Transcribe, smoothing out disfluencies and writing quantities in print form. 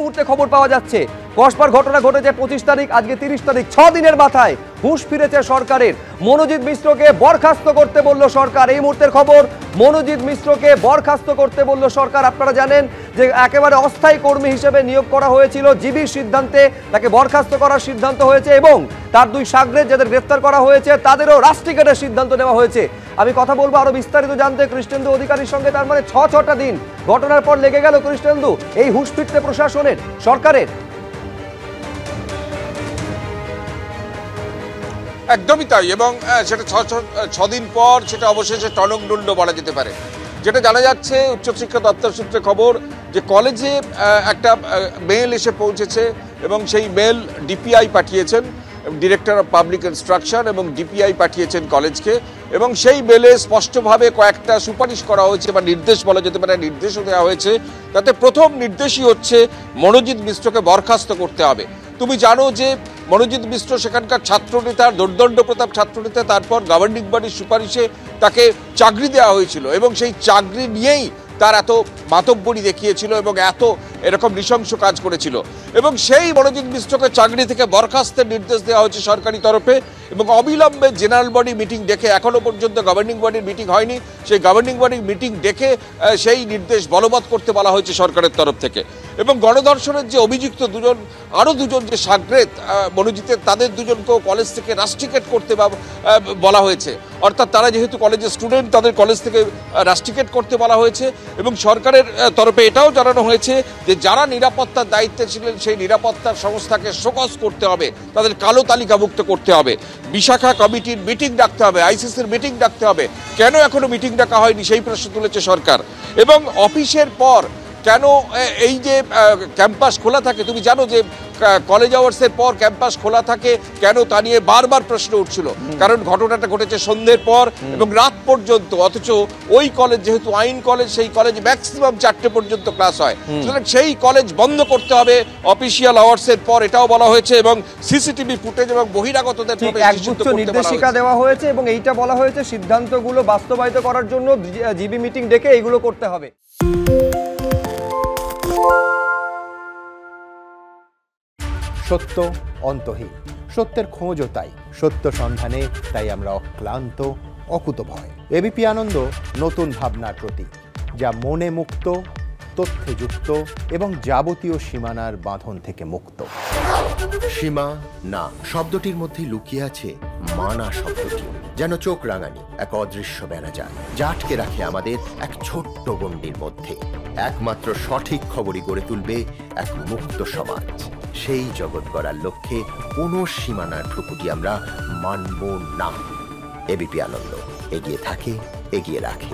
মুহূর্তে খবর পাওয়া যাচ্ছে। কসবার ঘটনা ঘটেছে 25 তারিখ, আজকে 30 তারিখ, 6 দিনের মাথায় হুঁশ ফিরেছে সরকারের। মনোজিৎ মিশ্রকে বরখাস্ত করতে বলল সরকার। এই মুহূর্তের খবর, মনোজিৎ মিশ্রকে বরখাস্ত করতে বলল সরকার। আপনারা জানেন যে একেবারে অস্থায়ী কর্মী হিসেবে নিয়োগ করা হয়েছিল, জিবির সিদ্ধান্তে তাকে বরখাস্ত করার সিদ্ধান্ত হয়েছে এবং তার দুই সাগরেদ যাদের গ্রেফতার করা হয়েছে তাদেরও রাষ্ট্রটিকেটের সিদ্ধান্ত নেওয়া হয়েছে। আমি কথা বলবো আরো বিস্তারিত জানতে কৃষ্ণেন্দু অধিকারীর সঙ্গে। তার মানে ছটা দিন ঘটনার পর লেগে গেল কৃষ্ণেন্দু এই হুঁশ ফিরতে প্রশাসনের, সরকারের। একদমই তাই, এবং সেটা ছ দিন পর সেটা অবশেষে টনকডুল্ড বলা যেতে পারে। যেটা জানা যাচ্ছে উচ্চশিক্ষা দপ্তর সূত্রে খবর যে কলেজে একটা মেল এসে পৌঁছেছে এবং সেই মেল ডিপিআই পাঠিয়েছেন, ডিরেক্টর অফ পাবলিক ইনস্ট্রাকশন, এবং ডিপিআই পাঠিয়েছেন কলেজকে, এবং সেই মেলে স্পষ্টভাবে কয়েকটা সুপারিশ করা হয়েছে বা নির্দেশ বলা যেতে পারে, নির্দেশও দেওয়া হয়েছে। তাতে প্রথম নির্দেশই হচ্ছে মনোজিৎ মিশ্রকে বরখাস্ত করতে হবে। তুমি জানো যে মনোজিৎ মিশ্র সেখানকার ছাত্রনেতা, দুর্দণ্ড প্রতাপ ছাত্রনেতা, তারপর গভর্নিং বডির সুপারিশে তাকে চাকরি দেওয়া হয়েছিল এবং সেই চাকরি নিয়েই তার এত মাতব্বরি দেখিয়েছিল এবং এত এরকম নৃশংস কাজ করেছিল, এবং সেই মনোজিৎ মিশ্রকে চাকরি থেকে বরখাস্তের নির্দেশ দেওয়া হয়েছে সরকারি তরফে। এবং অবিলম্বে জেনারেল বডি মিটিং ডেকে, এখনো পর্যন্ত গভর্নিং বডির মিটিং হয়নি, সেই গভর্নিং বডির মিটিং ডেকে সেই নির্দেশ বলবৎ করতে বলা হয়েছে সরকারের তরফ থেকে। এবং গণধর্ষণের যে অভিযুক্ত আরও দুজন যে সাগরেদ মনোজিতের, তাদের দুজনকেও কলেজ থেকে রাস্ট্রিকেট করতে বলা হয়েছে। অর্থাৎ তারা যেহেতু কলেজের স্টুডেন্ট, তাদের কলেজ থেকে রাস্ট্রিকেট করতে বলা হয়েছে। এবং সরকারের তরফে এটাও জানানো হয়েছে যে যারা নিরাপত্তার দায়িত্বে ছিলেন সেই নিরাপত্তার সংস্থাকে শোকজ করতে হবে, তাদের কালো তালিকাভুক্ত করতে হবে, বিশাখা কমিটির মিটিং ডাকতে হবে, আইসিসির মিটিং ডাকতে হবে। কেন এখনো মিটিং ডাকা হয়নি সেই প্রশ্ন তুলেছে সরকার। এবং অফিসের পর কেন এই যে ক্যাম্পাস খোলা থাকে, তুমি জানো যে কলেজ আওয়ার্সের পর ক্যাম্পাস খোলা থাকে কেন, তা নিয়ে বারবার প্রশ্ন উঠছিল। কারণ ঘটনাটা ঘটেছে সন্ধ্যের পর এবং রাত পর্যন্ত, অথচ ওই কলেজ যেহেতু আইন কলেজ, সেই কলেজ ম্যাক্সিমাম 4টে পর্যন্ত ক্লাস হয়, সুতরাং সেই কলেজ বন্ধ করতে হবে অফিসিয়াল আওয়ার্সের পর, এটাও বলা হয়েছে। এবং সিসিটিভি ফুটেজ এবং বহিরাগতদের নির্দেশিকা দেওয়া হয়েছে এবং এইটা বলা হয়েছে সিদ্ধান্তগুলো বাস্তবায়িত করার জন্য জিবি মিটিং ডেকে এইগুলো করতে হবে। সত্য অন্তহীন, সত্যের খোঁজও তাই, সত্য সন্ধানে তাই আমরা অক্লান্ত, অকুতভয়। এবিপি আনন্দ নতুন ভাবনার প্রতীক, যা মনে মুক্ত, তথ্যে যুক্ত এবং যাবতীয় সীমানার বাঁধন থেকে মুক্ত। সীমা না শব্দটির মধ্যে লুকিয়ে আছে মানা শব্দটি, যেন চোখ রাঙানি এক অদৃশ্য বেড়াজাল, যা আটকে রাখে আমাদের এক ছোট্ট গণ্ডির মধ্যে। একমাত্র সঠিক খবরই গড়ে তুলবে এক মুক্ত সমাজ। সেই জগৎ গড়ার লক্ষ্যে কোনো সীমানার ঠুকুটি আমরা মানব না। এবিপি আনন্দ এগিয়ে থাকে, এগিয়ে রাখে।